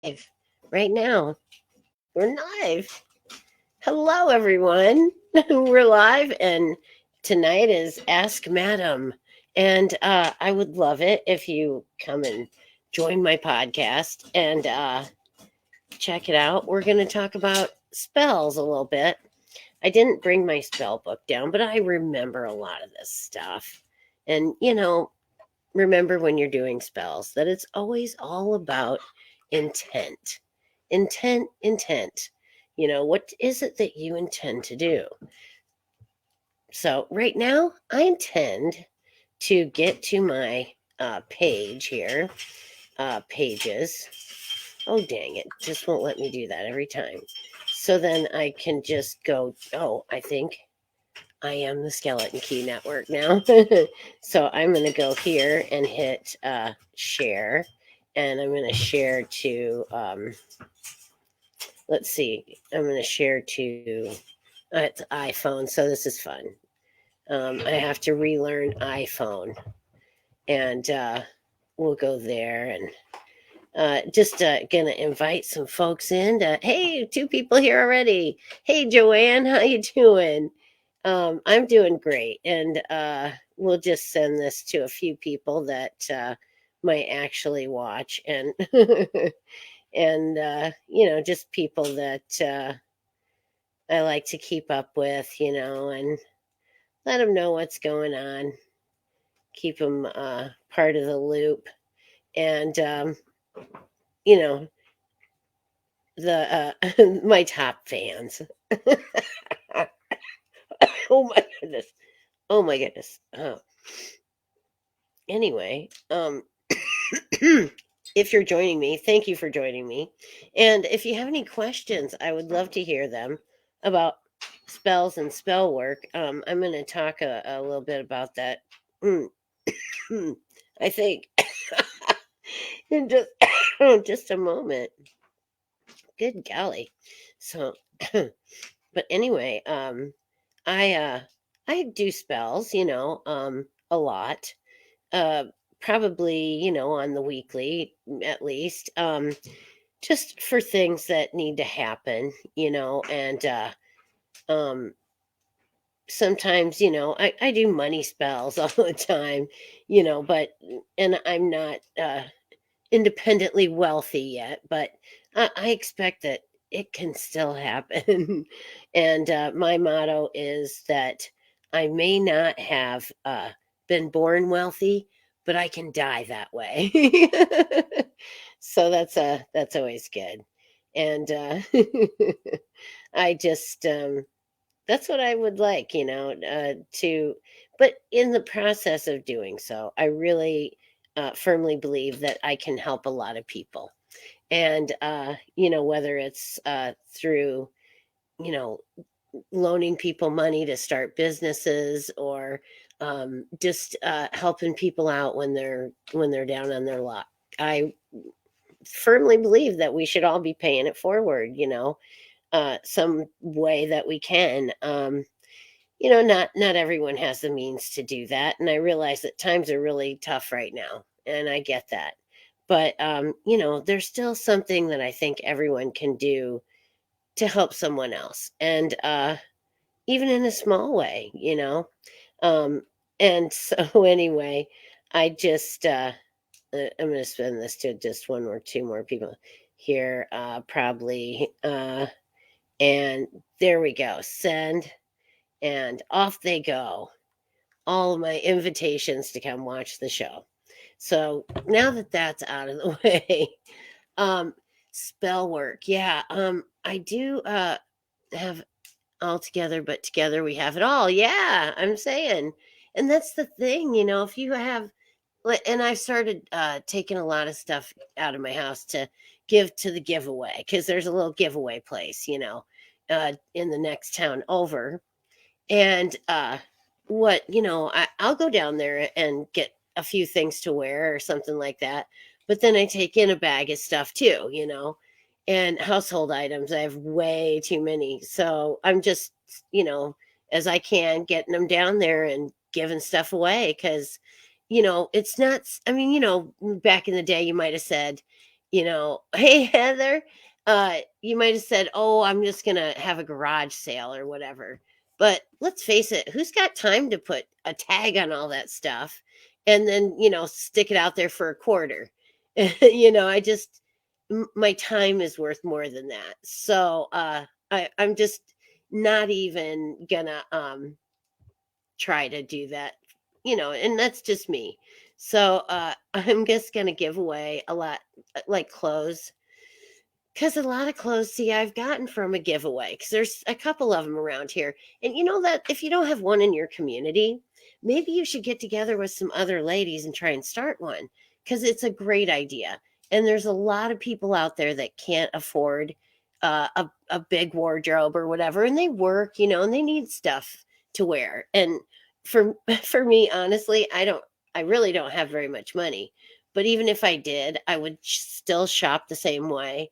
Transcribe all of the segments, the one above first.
Live right now. We're live. Hello, everyone. We're live, and tonight is Ask Madam. And I would love it if you come and join my podcast and check it out. We're going to talk about spells a little bit. I didn't bring my spell book down, but I remember a lot of this stuff. And, remember when you're doing spells that it's always all about intent. Intent. What is it that you intend to do? So, right now, I intend to get to my page here, pages. Oh, dang it. Just won't let me do that every time. So then I can just go, oh, I think I am the Skeleton Key Network now. So I'm going to go here and hit share. And I'm going to share to, let's see, I'm going to share to, it's iPhone. So this is fun. I have to relearn iPhone. And we'll go there and just gonna invite some folks in. Hey, two people here already. Hey, Joanne, how you doing? I'm doing great, and we'll just send this to a few people that might actually watch, and and just people that I like to keep up with, and let them know what's going on, keep them part of the loop, and you know the my top fans. Oh my goodness. Oh my goodness. Anyway, if you're joining me, thank you for joining me. And if you have any questions, I would love to hear them about spells and spell work. I'm going to talk a little bit about that. I think in just just a moment. Good golly. So, but anyway, I I do spells, a lot. Uh, Probably, on the weekly at least. Just for things that need to happen, and um sometimes, I do money spells all the time, but and I'm not independently wealthy yet, but I expect that it can still happen. And my motto is that I may not have been born wealthy, but I can die that way. So that's always good. And I just that's what I would like, to. But in the process of doing so, I really firmly believe that I can help a lot of people. And, whether it's through, you know, loaning people money to start businesses or just helping people out when they're down on their luck. I firmly believe that we should all be paying it forward, some way that we can. Not everyone has the means to do that, and I realize that times are really tough right now, and I get that. But there's still something that I think everyone can do to help someone else, and even in a small way, Um, and so anyway, I just I'm going to spend this to just one or two more people here, probably, and there we go. Send, and off they go, all of my invitations to come watch the show. So now that that's out of the way, um, spell work. Yeah, I do have all together, but together we have it all. Yeah, I'm saying. And that's the thing, if you have, and I've started taking a lot of stuff out of my house to give to the giveaway because there's a little giveaway place, in the next town over. And I'll go down there and get a few things to wear or something like that. But then I take in a bag of stuff too, and household items. I have way too many. So I'm just, as I can, getting them down there and giving stuff away because, it's not, I mean, back in the day, you might have said, Hey, Heather, you might have said, oh, I'm just going to have a garage sale or whatever. But let's face it, who's got time to put a tag on all that stuff and then, stick it out there for a quarter? I just, my time is worth more than that. So I'm just not even gonna try to do that, and that's just me. So I'm just gonna give away a lot, like clothes, because a lot of clothes, see, I've gotten from a giveaway, because there's a couple of them around here. And you know that if you don't have one in your community, maybe you should get together with some other ladies and try and start one, because it's a great idea. And there's a lot of people out there that can't afford a big wardrobe or whatever, and they work, and they need stuff to wear. And for for me, honestly, I really don't have very much money. But even if I did, I would still shop the same way,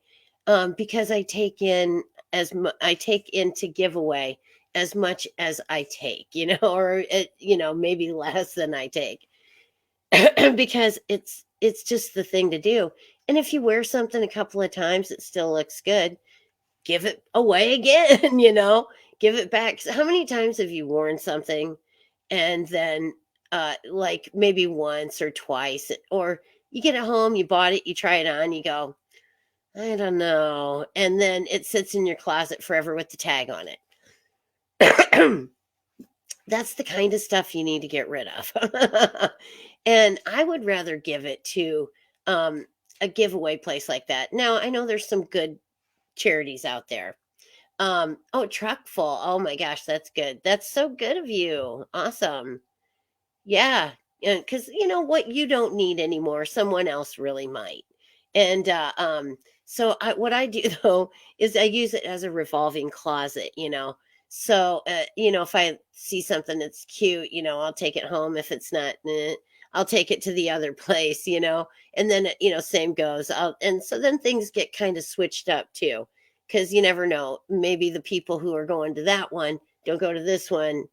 because I take into giveaway as much as I take, or maybe less than I take, because it's just the thing to do. And if you wear something a couple of times, it still looks good. Give it away again, give it back. How many times have you worn something and then, like maybe once or twice, or you get it home, you bought it, you try it on, you go, I don't know. And then it sits in your closet forever with the tag on it. That's the kind of stuff you need to get rid of. And I would rather give it to a giveaway place like that. Now, I know there's some good charities out there. Oh, truck full. Oh my gosh, that's good. That's so good of you. Awesome. Yeah, because what you don't need anymore, someone else really might. And so what I do though is I use it as a revolving closet. So if I see something that's cute, I'll take it home. If it's not, I'll take it to the other place. And then same goes. And so then things get kind of switched up too, because you never know. Maybe the people who are going to that one don't go to this one.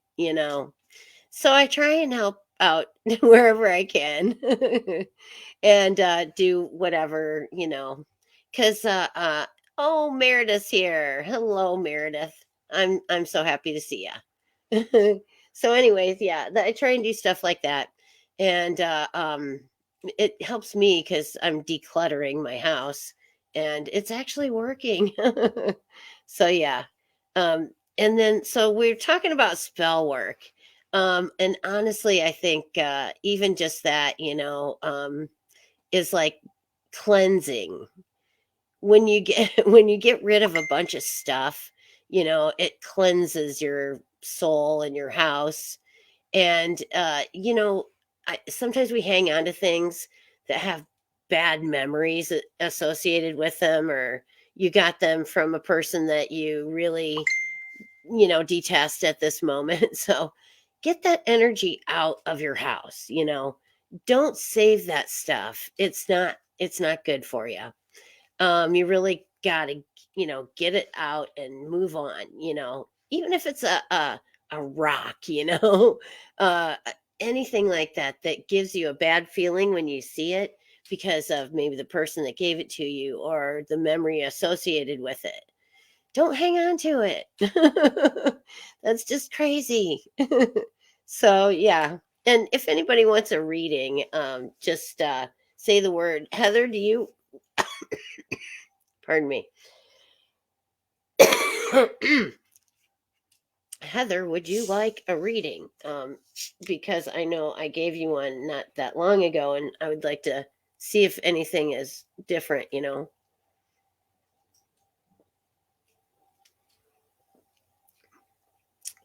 So I try and help out wherever I can, and do whatever, because oh, Meredith's here. Hello, Meredith. I'm so happy to see you. So anyways, yeah, I try and do stuff like that. And it helps me because I'm decluttering my house, and it's actually working. So yeah. And then so we're talking about spell work. And honestly, I think even just that, is like cleansing. When you get when you get rid of a bunch of stuff, it cleanses your soul and your house. And sometimes we hang on to things that have bad memories associated with them, or you got them from a person that you really detest at this moment. So get that energy out of your house. Don't save that stuff. It's not good for you. You really got to get it out and move on. Even if it's a rock, uh anything like that that gives you a bad feeling when you see it, because of maybe the person that gave it to you or the memory associated with it. Don't hang on to it. That's just crazy. So yeah. And if anybody wants a reading, just say the word. Heather, do you, pardon me. Heather, would you like a reading? Because I know I gave you one not that long ago, and I would like to see if anything is different.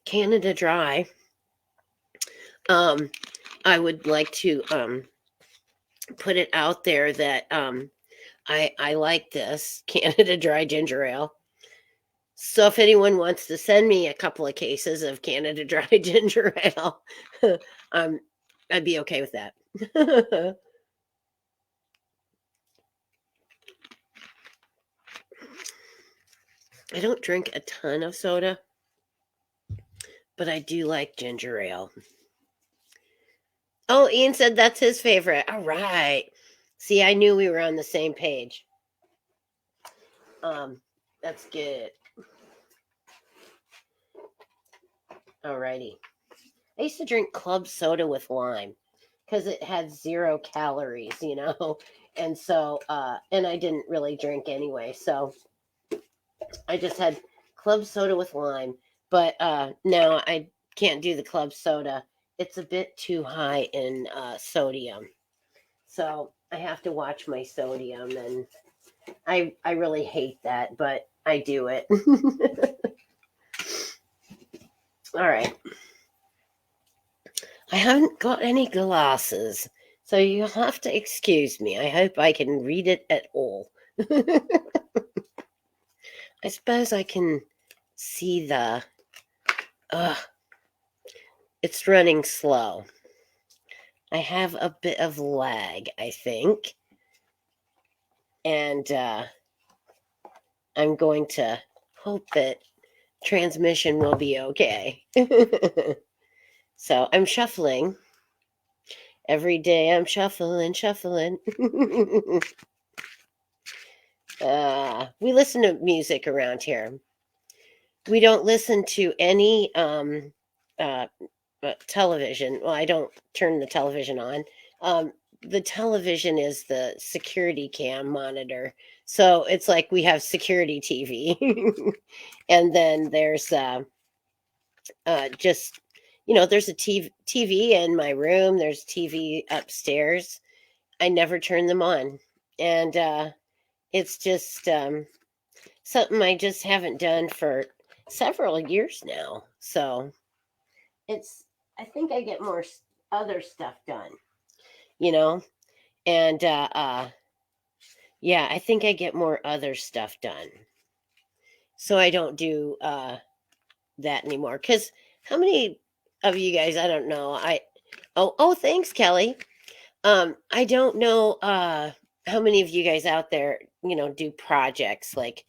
Canada Dry. I would like to put it out there that I like this Canada Dry ginger ale. So if anyone wants to send me a couple of cases of Canada Dry ginger ale, I'd be okay with that. I don't drink a ton of soda, but I do like ginger ale. Oh, Ian said that's his favorite. All right. See, I knew we were on the same page. That's good. Alrighty. I used to drink club soda with lime because it had 0 calories, and so and I didn't really drink anyway, so I just had club soda with lime. But now I can't do the club soda. It's a bit too high in sodium, so I have to watch my sodium, and I really hate that, but I do it. All right. I haven't got any glasses, so you have to excuse me. I hope I can read it at all. I suppose I can see the. It's running slow. I have a bit of lag, I think. And I'm going to hope that transmission will be okay. So I'm shuffling. Every day I'm shuffling. We listen to music around here. We don't listen to any television. Well, I don't turn the television on. The television is the security cam monitor. So it's like we have security TV. And then there's just, there's a TV in my room, there's TV upstairs. I never turn them on. And it's just something I just haven't done for several years now. So I think I get more other stuff done, you know, and yeah, I think I get more other stuff done. So I don't do that anymore. Because how many of you guys? I don't know. Oh, thanks, Kelly. I don't know how many of you guys out there, do projects like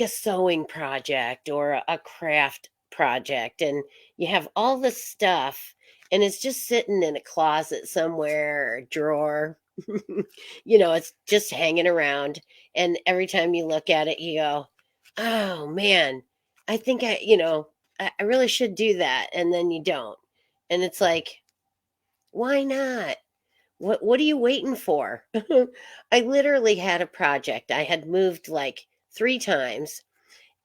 a sewing project or a craft project, and you have all this stuff and it's just sitting in a closet somewhere or a drawer. It's just hanging around, and every time you look at it you go, oh man, I think I really should do that, and then you don't. And it's like, why not? What are you waiting for? I literally had a project. I had moved like 3 times,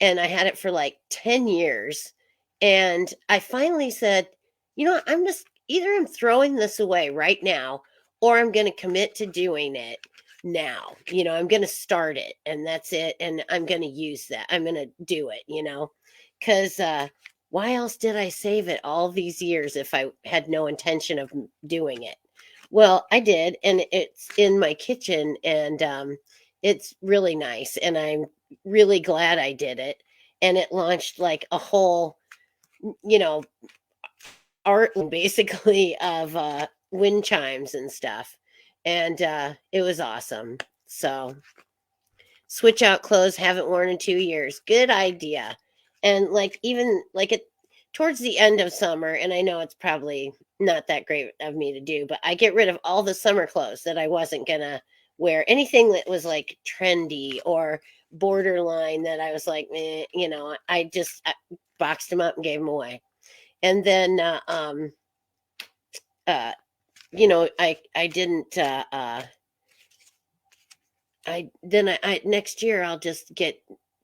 and I had it for like 10 years. And I finally said, I'm just either I'm throwing this away right now, or I'm going to commit to doing it now. I'm going to start it, and that's it. And I'm going to use that. I'm going to do it, because why else did I save it all these years if I had no intention of doing it? Well, I did, and it's in my kitchen, and it's really nice, and I'm really glad I did it. And it launched like a whole, you know, art basically of wind chimes and stuff. And it was awesome. So switch out clothes haven't worn in 2 years. Good idea. And like even like it towards the end of summer, and I know it's probably not that great of me to do, but I get rid of all the summer clothes that I wasn't gonna wear. Anything that was like trendy or borderline that I was like, I boxed them up and gave them away. And then uh I didn't I next year I'll just get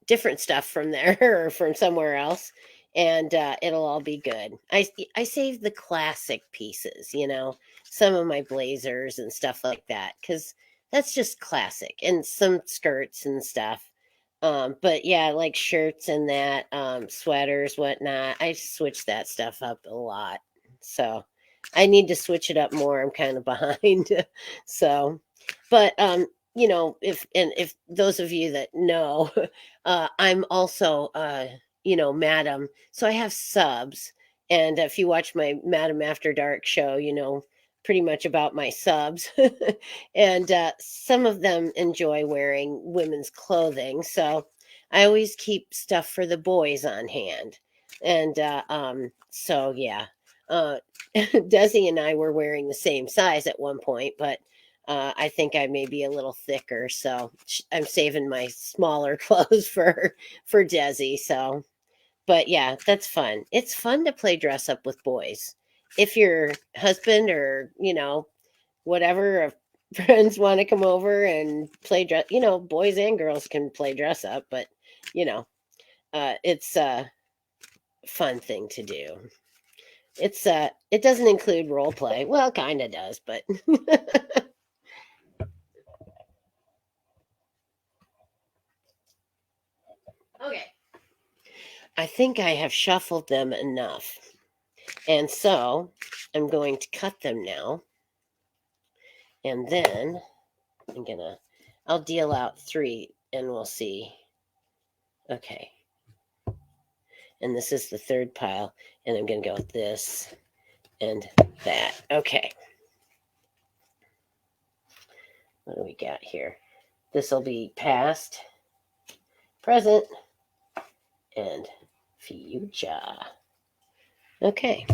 different stuff from there or from somewhere else, and it'll all be good. I saved the classic pieces, some of my blazers and stuff like that, because that's just classic, and some skirts and stuff. But yeah, like shirts and that, sweaters, whatnot. I switch that stuff up a lot, so I need to switch it up more. I'm kind of behind, so. But if those of you that know, I'm also madam, so I have subs. And if you watch my Madam After Dark show, pretty much about my subs. And some of them enjoy wearing women's clothing, so I always keep stuff for the boys on hand. And so yeah, Desi and I were wearing the same size at one point, but I think I may be a little thicker, so I'm saving my smaller clothes for Desi. So, but yeah, that's fun. It's fun to play dress up with boys. If your husband or whatever friends want to come over and play dress, boys and girls can play dress up, but you know, it's a fun thing to do. It doesn't include role play. Well, kind of does, but okay. I think I have shuffled them enough. And so I'm going to cut them now. And then I'll deal out 3 and we'll see. Okay. And this is the 3rd pile. And I'm going to go with this and that. Okay. What do we got here? This will be past, present, and future. Okay.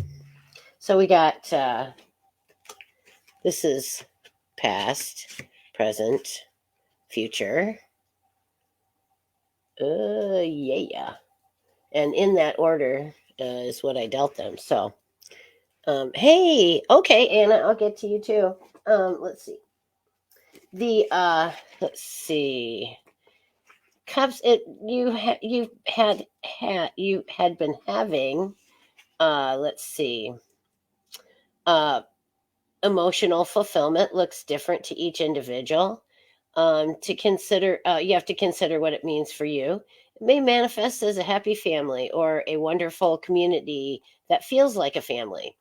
So we got, this is past, present, future. Yeah. And in that order is what I dealt them. So, hey, okay, Anna, I'll get to you too. Let's see. Let's see. Cups. You had been having. Let's see. Uh, Emotional fulfillment looks different to each individual. To consider, you have to consider what it means for you. It may manifest as a happy family or a wonderful community that feels like a family.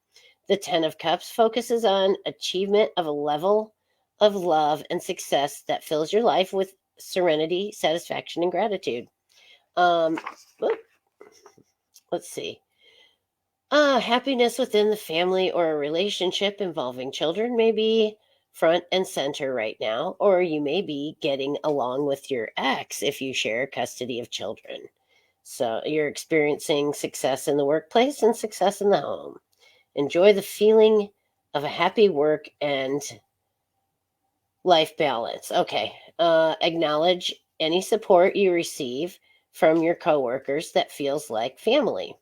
The 10 of Cups focuses on achievement of a level of love and success that fills your life with serenity, satisfaction, and gratitude. Um, let's see. Happiness within the family or a relationship involving children may be front and center right now, or you may be getting along with your ex if you share custody of children. So you're experiencing success in the workplace and success in the home. Enjoy the feeling of a happy work and life balance. Okay. Acknowledge any support you receive from your coworkers that feels like family.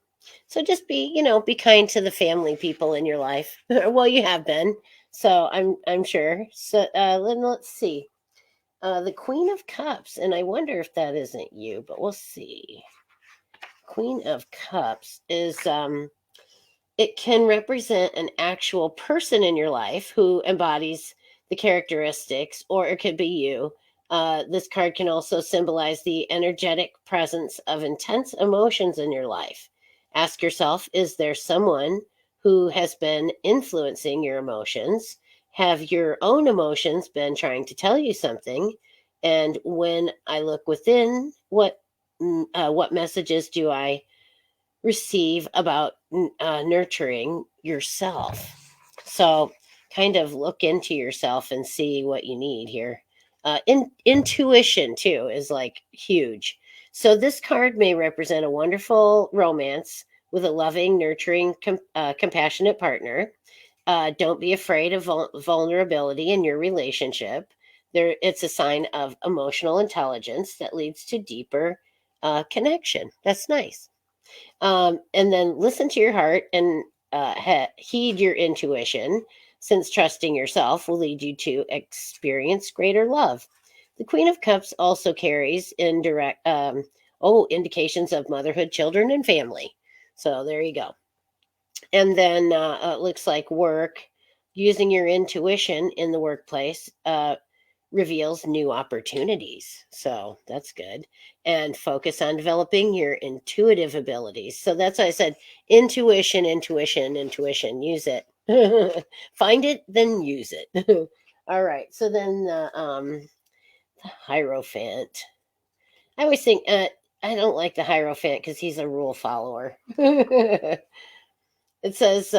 So just be kind to the family people in your life. Well, you have been. So I'm sure. So then let's see. The Queen of Cups, and I wonder if that isn't you, but we'll see. Queen of Cups is it can represent an actual person in your life who embodies the characteristics, or it could be you. This card can also symbolize the energetic presence of intense emotions in your life. Ask yourself, is there someone who has been influencing your emotions? Have your own emotions been trying to tell you something? And when I look within, what messages do I receive about nurturing yourself? So, kind of look into yourself and see what you need here. Intuition, too, is like huge. So, this card may represent a wonderful romance with a loving, nurturing, compassionate partner. Don't be afraid of vulnerability in your relationship. It's a sign of emotional intelligence that leads to deeper connection. That's nice. And then listen to your heart and heed your intuition, since trusting yourself will lead you to experience greater love. The Queen of Cups also carries indications of motherhood, children, and family. So there you go. And then it looks like work, using your intuition in the workplace. Reveals new opportunities. So that's good. And focus on developing your intuitive abilities. So that's why I said intuition, intuition, intuition. Use it. Find it, then use it. All right. So then the Hierophant. I always think I don't like the Hierophant because he's a rule follower. It says,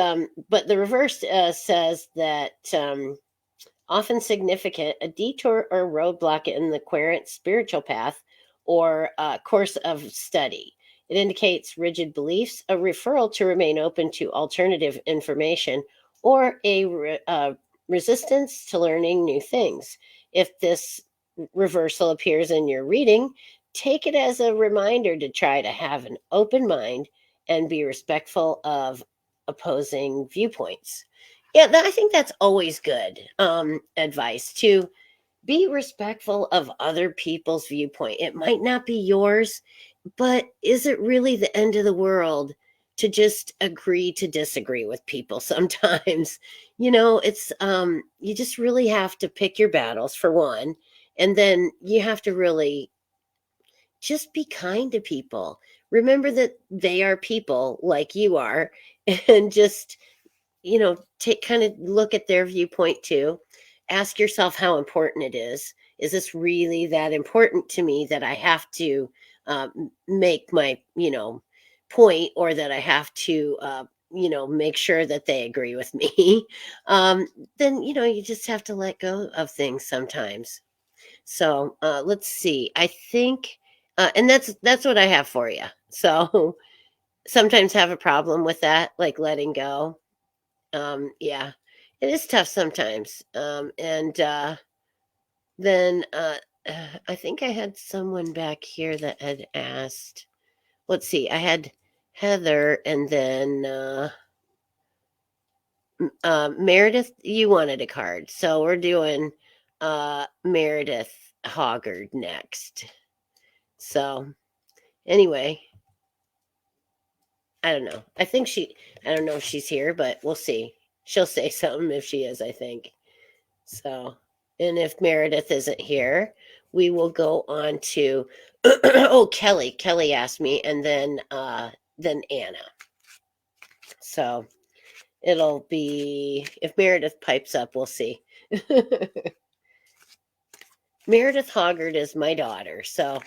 but the reverse says that often significant, a detour or roadblock in the querent spiritual path or course of study. It indicates rigid beliefs, a referral to remain open to alternative information, or a resistance to learning new things. If this reversal appears in your reading, take it as a reminder to try to have an open mind and be respectful of opposing viewpoints. Yeah, I think that's always good advice to be respectful of other people's viewpoint. It might not be yours, but is it really the end of the world to just agree to disagree with people sometimes? It's you just really have to pick your battles for one, and then you have to really just be kind to people. Remember that they are people like you are, and just take kind of look at their viewpoint too. Ask yourself how important it is. Is this really that important to me that I have to make my point, or that I have to make sure that they agree with me? Then you just have to let go of things sometimes. So let's see. I think, and that's what I have for you. So sometimes have a problem with that, like letting go. Yeah, it is tough sometimes. And then I think I had someone back here that had asked. Let's see, I had Heather, and then Meredith. You wanted a card, so we're doing Meredith Hoggard next. So anyway, I don't know. I don't know if she's here, but we'll see. She'll say something if she is, I think. So, and if Meredith isn't here, we will go on to oh, Kelly. Kelly asked me, and then Anna. So it'll be, if Meredith pipes up, we'll see. Meredith Hoggard is my daughter, so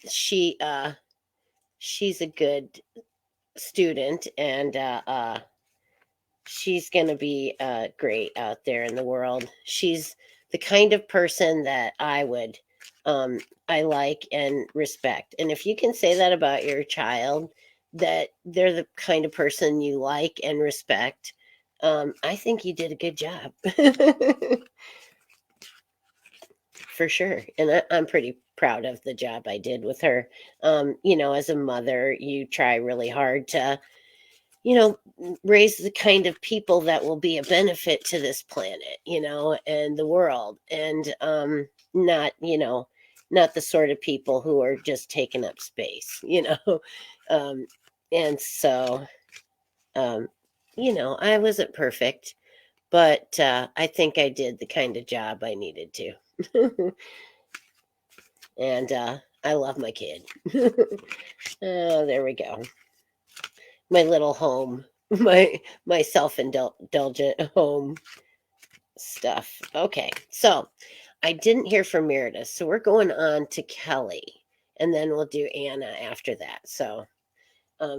she's a good student, and she's going to be great out there in the world. She's the kind of person that um, I like and respect. And if you can say that about your child, that they're the kind of person you like and respect, I think you did a good job. For sure. And I'm pretty proud of the job I did with her. As a mother, you try really hard to raise the kind of people that will be a benefit to this planet, and the world, and not, not the sort of people who are just taking up space, um, and so, um, I wasn't perfect, but I think I did the kind of job I needed to. And I love my kid. Oh, there we go. My little home, my self-indulgent home stuff. Okay, so I didn't hear from Meredith, so we're going on to Kelly, and then we'll do Anna after that. So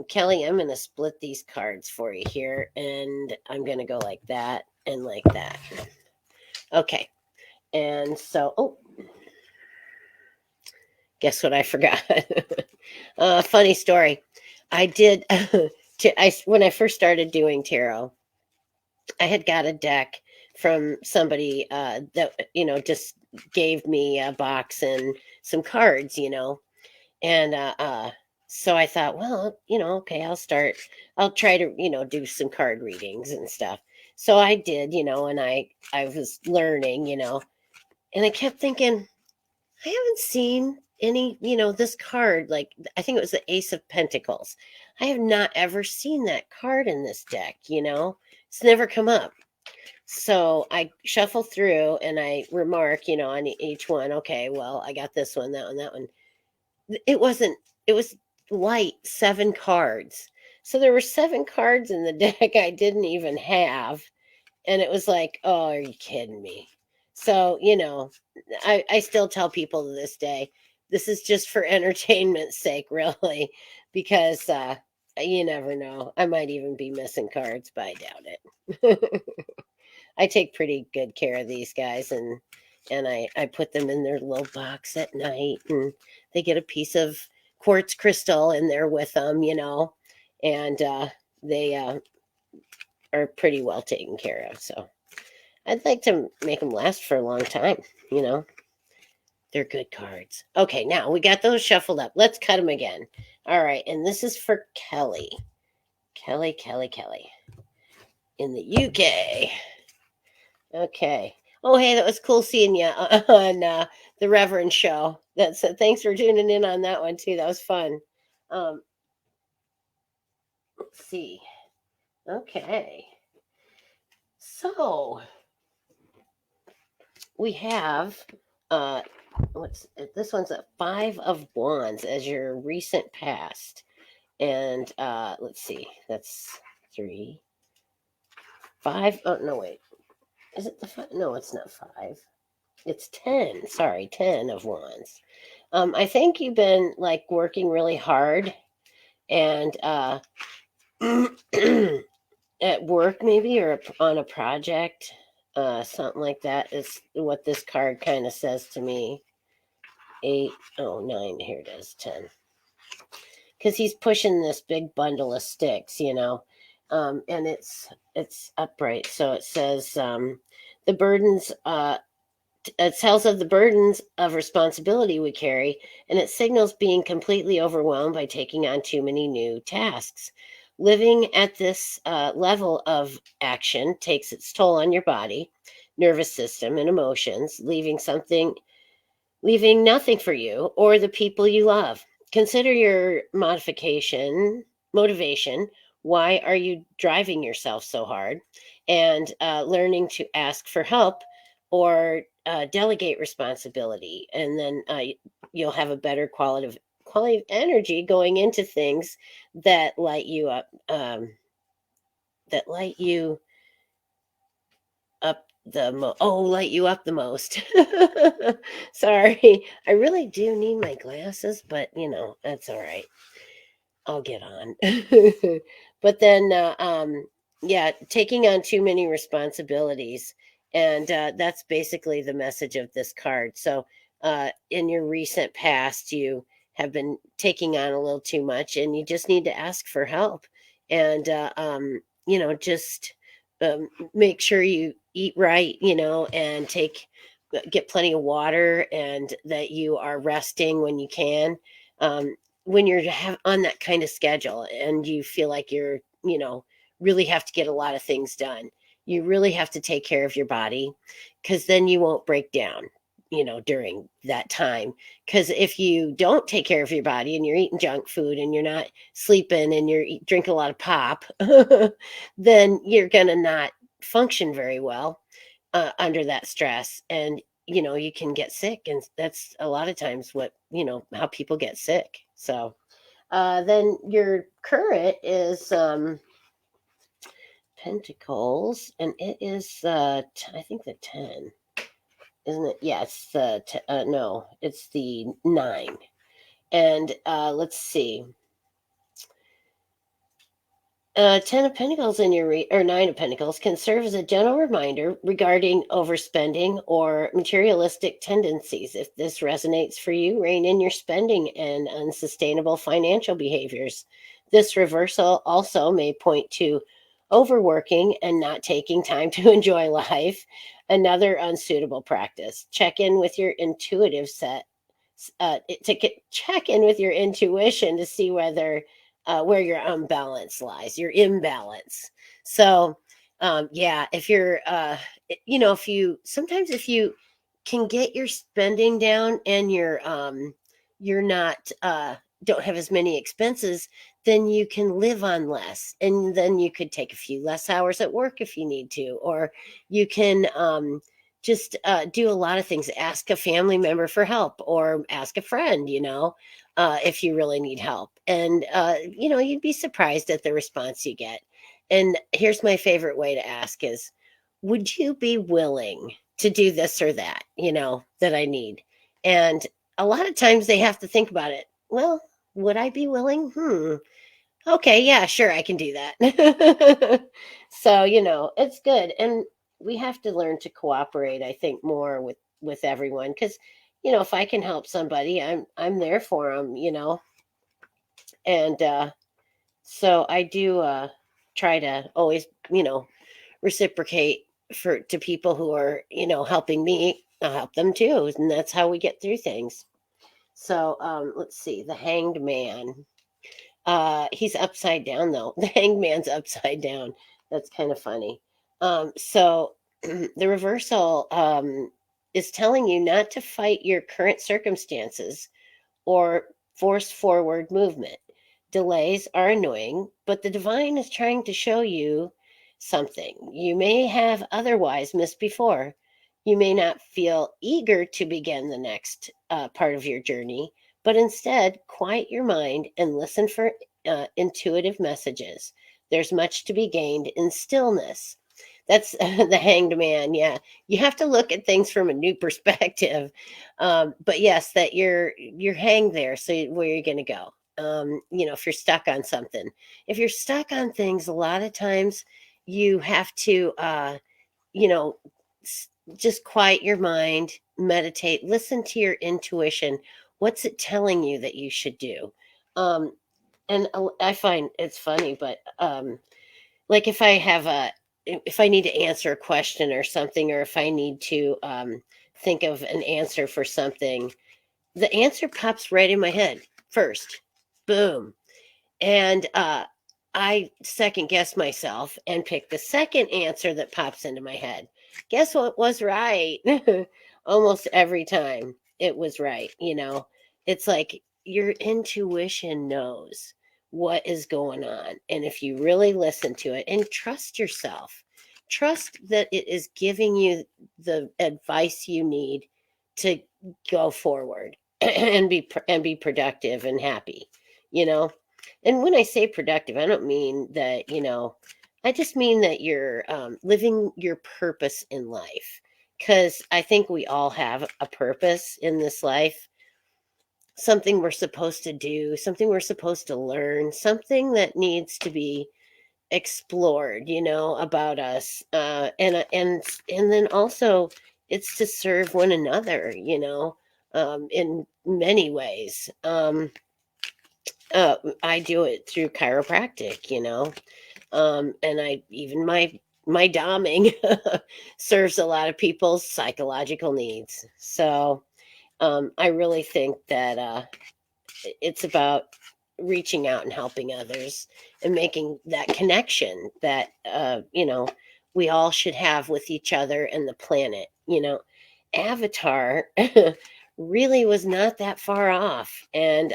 Kelly, I'm going to split these cards for you here, and I'm going to go like that and like that. Okay, and so, oh, guess what I forgot? Funny story. I did. When I first started doing tarot, I had got a deck from somebody that just gave me a box and some cards, and so I thought, well, okay, I'll try to do some card readings and stuff. So I did, and I was learning, and I kept thinking, I haven't seen any, this card, like I think it was the Ace of Pentacles. I have not ever seen that card in this deck, It's never come up. So I shuffle through and I remark, on each one, okay, well, I got this one, that one, that one. It wasn't, it was light 7 cards. So there were 7 cards in the deck I didn't even have. And it was like, oh, are you kidding me? So, I still tell people to this day, this is just for entertainment's sake, really, because you never know. I might even be missing cards, but I doubt it. I take pretty good care of these guys, and I put them in their little box at night, and they get a piece of quartz crystal in there with them, and they are pretty well taken care of. So I'd like to make them last for a long time, you know. They're good cards. Okay, now we got those shuffled up. Let's cut them again. All right, and this is for Kelly. Kelly in the UK. Okay. Oh, hey, that was cool seeing you on the Reverend show. That's thanks for tuning in on that one too. That was fun. Let's see. Okay. So we have what's this one's a 5 of Wands as your recent past. And let's see, that's 3, 5. Oh no, wait. Is it the 5? No, it's not 5. It's 10. Sorry, 10 of Wands. I think you've been like working really hard and at work maybe or on a project, something like that is what this card kind of says to me. 8, oh, 9, here it is, 10. Because he's pushing this big bundle of sticks, you know, and it's upright. So it says the burdens. It tells of the burdens of responsibility we carry, and it signals being completely overwhelmed by taking on too many new tasks. Living at this level of action takes its toll on your body, nervous system, and emotions, leaving nothing for you or the people you love. Consider your motivation. Why are you driving yourself so hard? And learning to ask for help or delegate responsibility. And then you'll have a better quality of energy going into things that light you up, that light you up light you up the most. Sorry, I really do need my glasses, but you know that's all right. I'll get on. But then yeah, taking on too many responsibilities, and that's basically the message of this card. So in your recent past you have been taking on a little too much and you just need to ask for help. And you know, just make sure you eat right, you know, and get plenty of water, and that you are resting when you can. When you're on that kind of schedule and you feel like you're, you know, really have to get a lot of things done, you really have to take care of your body, because then you won't break down, you know, during that time. Because if you don't take care of your body and you're eating junk food and you're not sleeping and you're drinking a lot of pop, then you're going to not function very well under that stress. And you know, you can get sick, and that's a lot of times what, you know, how people get sick. So then your current is Pentacles, and it is I think the 10, isn't it? Yeah, it's the no, it's the 9. And let's see. 10 of Pentacles in your or 9 of Pentacles can serve as a gentle reminder regarding overspending or materialistic tendencies. If this resonates for you, rein in your spending and unsustainable financial behaviors. This reversal also may point to overworking and not taking time to enjoy life, another unsuitable practice. Check in with your intuitive set. Check in with your intuition to see where your unbalance lies, your imbalance. So, yeah, if you're, you know, if you can get your spending down and you're not, don't have as many expenses, then you can live on less. And then you could take a few less hours at work if you need to, or you can, just do a lot of things. Ask a family member for help or ask a friend, you know, if you really need help. And, you know, you'd be surprised at the response you get. And here's my favorite way to ask is, would you be willing to do this or that, you know, that I need? And a lot of times they have to think about it. Well, would I be willing? Okay, yeah, sure, I can do that. So, you know, it's good. And we have to learn to cooperate, I think, more with everyone, because, you know, if I can help somebody, I'm there for them, you know. And so I do try to always, you know, reciprocate to people who are, helping me, I'll help them too. And that's how we get through things. So let's see, the Hanged Man. He's upside down though. The Hanged Man's upside down. That's kind of funny. So the reversal is telling you not to fight your current circumstances or force forward movement. Delays are annoying, but the divine is trying to show you something you may have otherwise missed before. You may not feel eager to begin the next part of your journey, but instead quiet your mind and listen for intuitive messages. There's much to be gained in stillness. That's the Hanged Man. Yeah, you have to look at things from a new perspective. But yes, that you're hanged there. So where are you going to go? If you're stuck on something, if you're stuck on things, a lot of times you have to, you know, just quiet your mind, meditate, listen to your intuition. What's it telling you that you should do? Um, and I find it's funny, but like if I need to answer a question or something, or if I need to think of an answer for something, the answer pops right in my head first. Boom. And I second guess myself and pick the second answer that pops into my head. Guess what was right? Almost every time it was right. It's like your intuition knows what is going on. And if you really listen to it and trust yourself, trust that it is giving you the advice you need to go forward and be productive and happy, you know and when I say productive, I don't mean that, I just mean that you're living your purpose in life. Because I think we all have a purpose in this life, something we're supposed to do, something we're supposed to learn, something that needs to be explored, about us. And then also it's to serve one another, in many ways. I do it through chiropractic, and I even my doming serves a lot of people's psychological needs. So I really think that it's about reaching out and helping others and making that connection that we all should have with each other and the planet. Avatar really was not that far off, and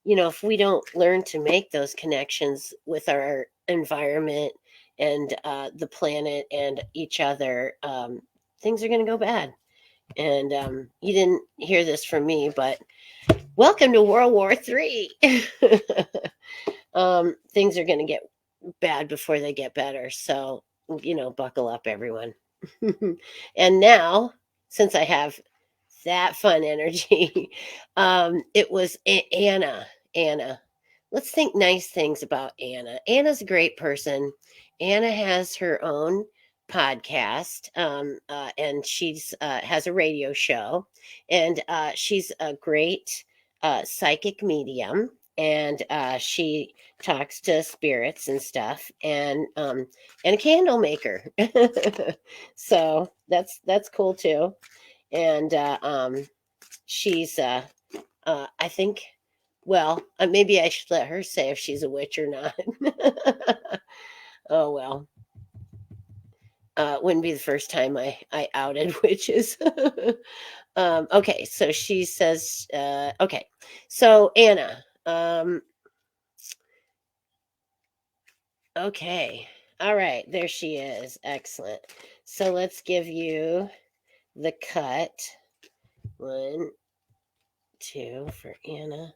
if we don't learn to make those connections with our environment and the planet and each other, things are going to go bad. And you didn't hear this from me, but welcome to World War III. Things are going to get bad before they get better. So, buckle up, everyone. And now, since I have that fun energy, it was Anna. Anna. Let's think nice things about Anna. Anna's a great person. Anna has her own podcast, and she's has a radio show, and she's a great psychic medium, and she talks to spirits and stuff, and a candle maker. So that's cool too. And she's I think, well, maybe I should let her say if she's a witch or not. Oh well, wouldn't be the first time I outed witches. Okay, so she says, okay, so Anna, okay, all right, there she is. Excellent. So let's give you the cut. 1, 2 for Anna.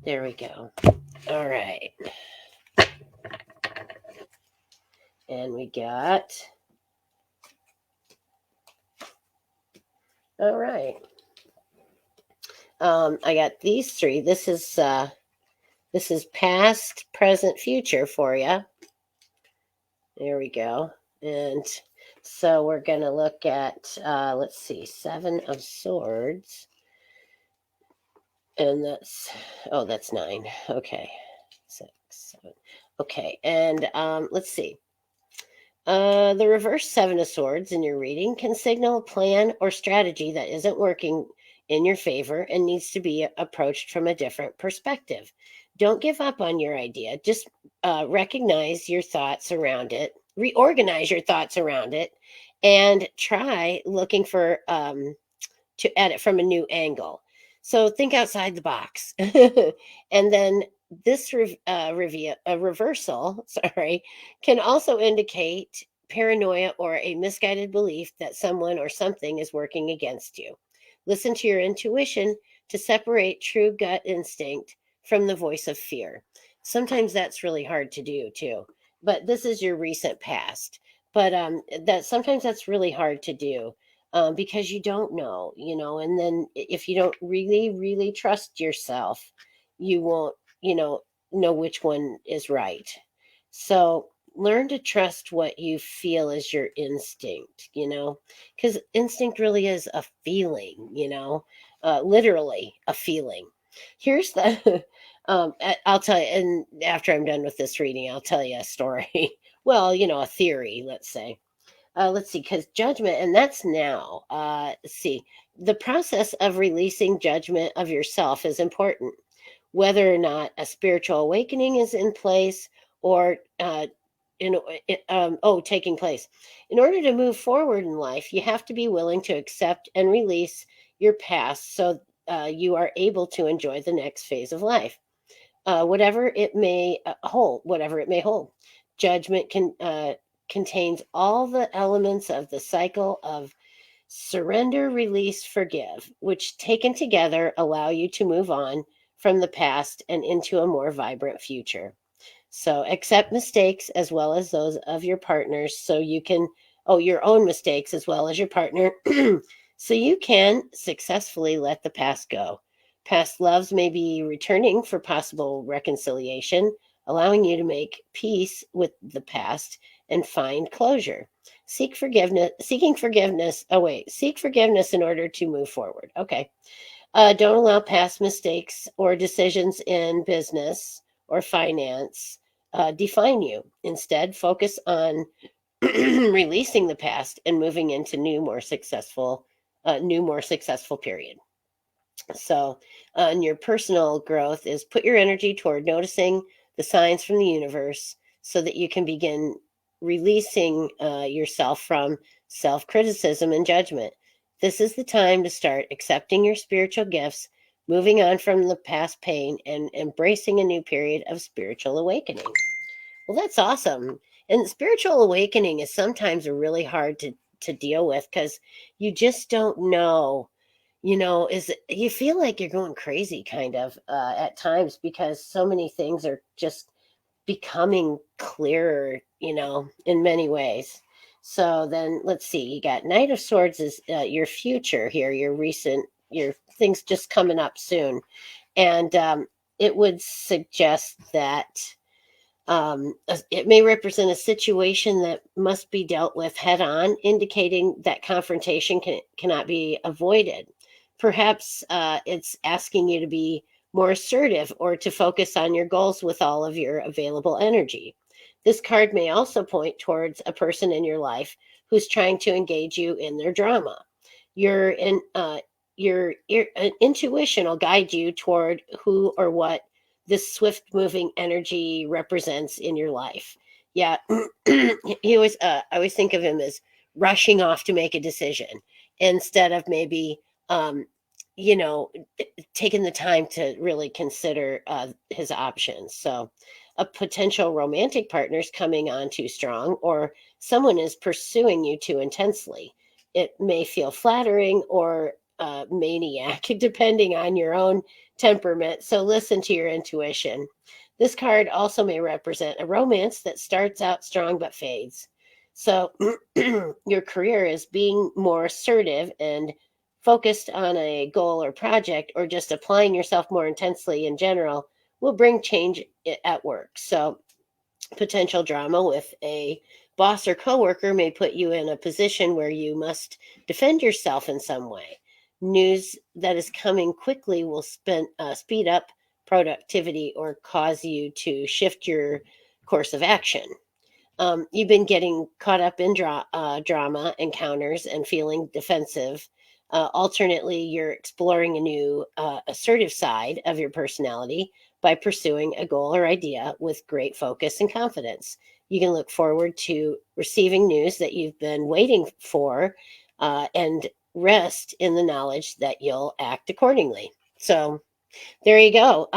There we go. All right. And we got, all right. I got these 3. This is past, present, future for you. There we go. And so we're going to look at, let's see, 7 of Swords. And that's 9. Okay. 6, 7. Okay. And let's see. The reverse Seven of Swords in your reading can signal a plan or strategy that isn't working in your favor and needs to be approached from a different perspective. Don't give up on your idea. Just recognize your thoughts around it, reorganize your thoughts around it, and try looking for to at it from a new angle. So think outside the box. And then this reversal, sorry, can also indicate paranoia or a misguided belief that someone or something is working against you. Listen to your intuition to separate true gut instinct from the voice of fear. Sometimes that's really hard to do too. But this is your recent past. But that sometimes that's really hard to do because you don't know, and then if you don't really, really trust yourself, you won't, know which one is right. So learn to trust what you feel is your instinct, because instinct really is a feeling, literally a feeling. Here's the, I'll tell you, and after I'm done with this reading, I'll tell you a story. Well, a theory, let's say. Let's see, because judgment, and that's now. Let's see, the process of releasing judgment of yourself is important, whether or not a spiritual awakening is in place or taking place. In order to move forward in life, you have to be willing to accept and release your past so you are able to enjoy the next phase of life, whatever it may hold. Judgment contains all the elements of the cycle of surrender, release, forgive, which taken together allow you to move on from the past and into a more vibrant future. So accept mistakes as well as those of your partners so you can, your own mistakes as well as your partner, so you can successfully let the past go. Past loves may be returning for possible reconciliation, allowing you to make peace with the past and find closure. Seeking forgiveness. Oh, wait, seek forgiveness in order to move forward. Okay. Don't allow past mistakes or decisions in business or finance define you. Instead, focus on releasing the past and moving into new, more successful period. So, and your personal growth is put your energy toward noticing the signs from the universe so that you can begin releasing yourself from self criticism and judgment. This is the time to start accepting your spiritual gifts, moving on from the past pain, and embracing a new period of spiritual awakening. Well, that's awesome. And spiritual awakening is sometimes really hard to deal with because you just don't know, is you feel like you're going crazy kind of at times because so many things are just becoming clearer, in many ways. So then let's see, you got Knight of Swords is your future here, your things just coming up soon. And it would suggest that it may represent a situation that must be dealt with head on, indicating that confrontation cannot be avoided. Perhaps it's asking you to be more assertive or to focus on your goals with all of your available energy. This card may also point towards a person in your life who's trying to engage you in their drama. Your in, your intuition will guide you toward who or what this swift moving energy represents in your life. Yeah, I always think of him as rushing off to make a decision instead of maybe, um, you know, taking the time to really consider his options. So, a potential romantic partner is coming on too strong, or someone is pursuing you too intensely. It may feel flattering or maniac, depending on your own temperament. So listen to your intuition. This card also may represent a romance that starts out strong but fades. So your career is being more assertive and focused on a goal or project, or just applying yourself more intensely in general, will bring change at work. So potential drama with a boss or coworker may put you in a position where you must defend yourself in some way. News that is coming quickly will speed up productivity or cause you to shift your course of action. You've been getting caught up in drama encounters and feeling defensive. Alternately, you're exploring a new assertive side of your personality by pursuing a goal or idea with great focus and confidence. You can look forward to receiving news that you've been waiting for, and rest in the knowledge that you'll act accordingly. So, there you go.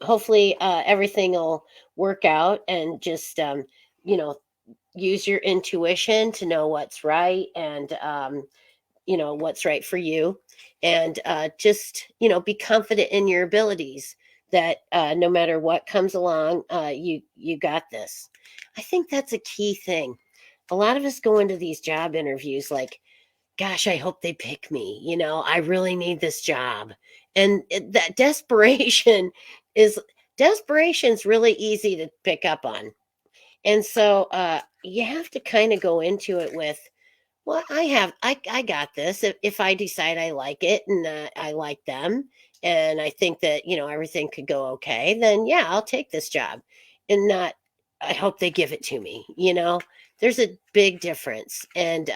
Hopefully, everything will work out, and just, you know, use your intuition to know what's right, and what's right for you, and just be confident in your abilities, that no matter what comes along, you got this. I think that's a key thing. A lot of us go into these job interviews like, gosh, I hope they pick me. I really need this job. And that is desperation's really easy to pick up on. And so you have to kind of go into it with, well, I got this. If I decide I like it, and I like them, and I think that, everything could go okay, then yeah, I'll take this job. And not, I hope they give it to me. There's a big difference. And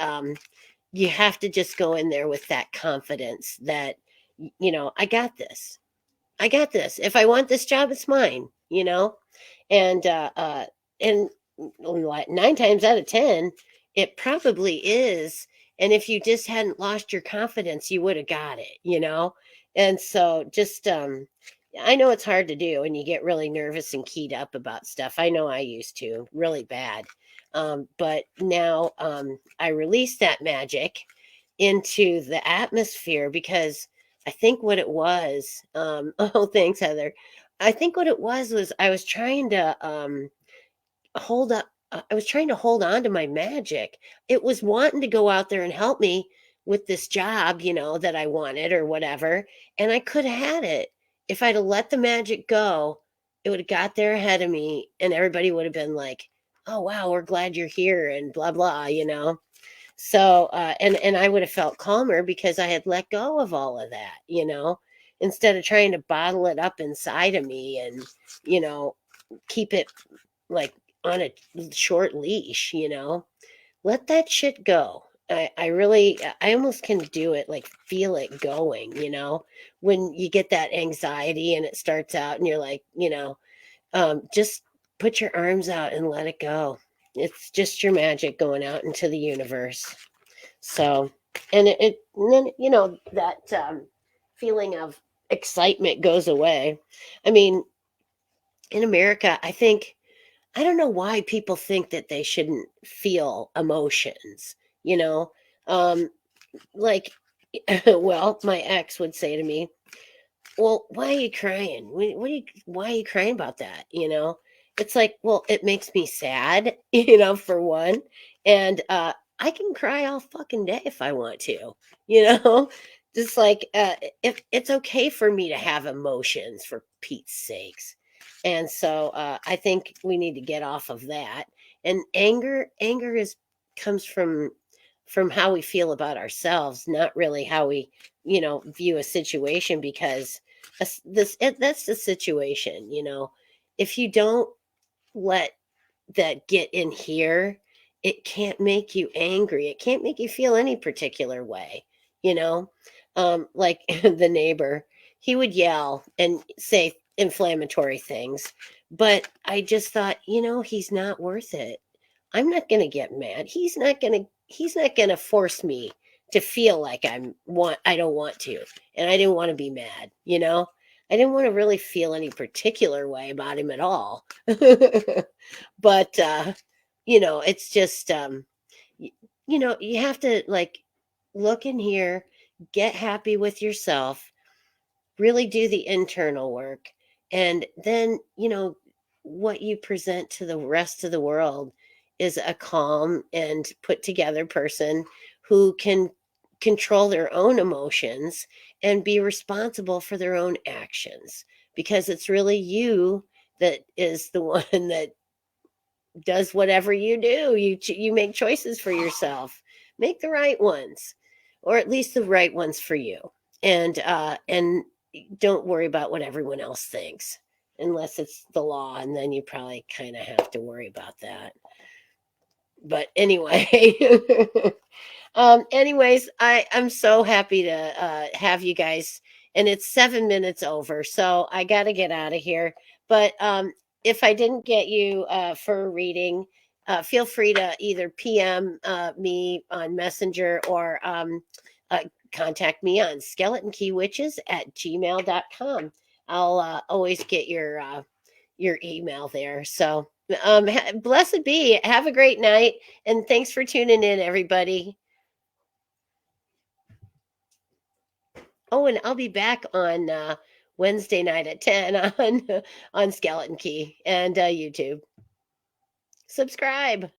you have to just go in there with that confidence that, I got this. I got this. If I want this job, it's mine. And and what, 9 times out of 10, it probably is. And if you just hadn't lost your confidence, you would have got it. And so just I know it's hard to do, and you get really nervous and keyed up about stuff. I know I used to, really bad. But now I release that magic into the atmosphere, because I think what it was, oh, thanks, Heather. I think what it was I was trying to hold up. I was trying to hold on to my magic. It was wanting to go out there and help me with this job, that I wanted or whatever. And I could have had it. If I'd have let the magic go, it would have got there ahead of me, and everybody would have been like, oh, wow, we're glad you're here, and blah, blah. So, and I would have felt calmer because I had let go of all of that, instead of trying to bottle it up inside of me, and, you know, keep it like on a short leash. Let that shit go. I almost can do it, like feel it going, when you get that anxiety and it starts out and you're like, just put your arms out and let it go. It's just your magic going out into the universe. So, and then, that feeling of excitement goes away. I mean, in America, I don't know why people think that they shouldn't feel emotions, you know? Um, like, well, my ex would say to me, well, why are you crying? Why are you crying about that? It's like, well, it makes me sad, for one. And I can cry all fucking day if I want to, you know? Just like, if it's okay for me to have emotions, for Pete's sakes. And so I think we need to get off of that. And anger is comes from how we feel about ourselves, not really how we, view a situation, because that's the situation. If you don't let that get in here, it can't make you angry, it can't make you feel any particular way, you know like the neighbor, he would yell and say inflammatory things, but I just thought, he's not worth it. I'm not going to get mad. He's not going to force me to feel like I don't want to. And I didn't want to be mad. I didn't want to really feel any particular way about him at all. But it's just y- you have to, like, look in here, get happy with yourself, really do the internal work, and then what you present to the rest of the world is a calm and put together person who can control their own emotions and be responsible for their own actions, because it's really you that is the one that does whatever you do. You make choices for yourself. Make the right ones, or at least the right ones for you. And don't worry about what everyone else thinks, unless it's the law, and then you probably kind of have to worry about that. But anyway, anyways, I'm so happy to have you guys, and it's 7 minutes over, so I got to get out of here. But if I didn't get you for a reading, feel free to either PM me on Messenger or uh, contact me on skeletonskeywitches@gmail.com. I'll always get your email there. So, blessed be. Have a great night. And thanks for tuning in, everybody. Oh, and I'll be back on Wednesday night at 10 on Skeleton Key and YouTube. Subscribe.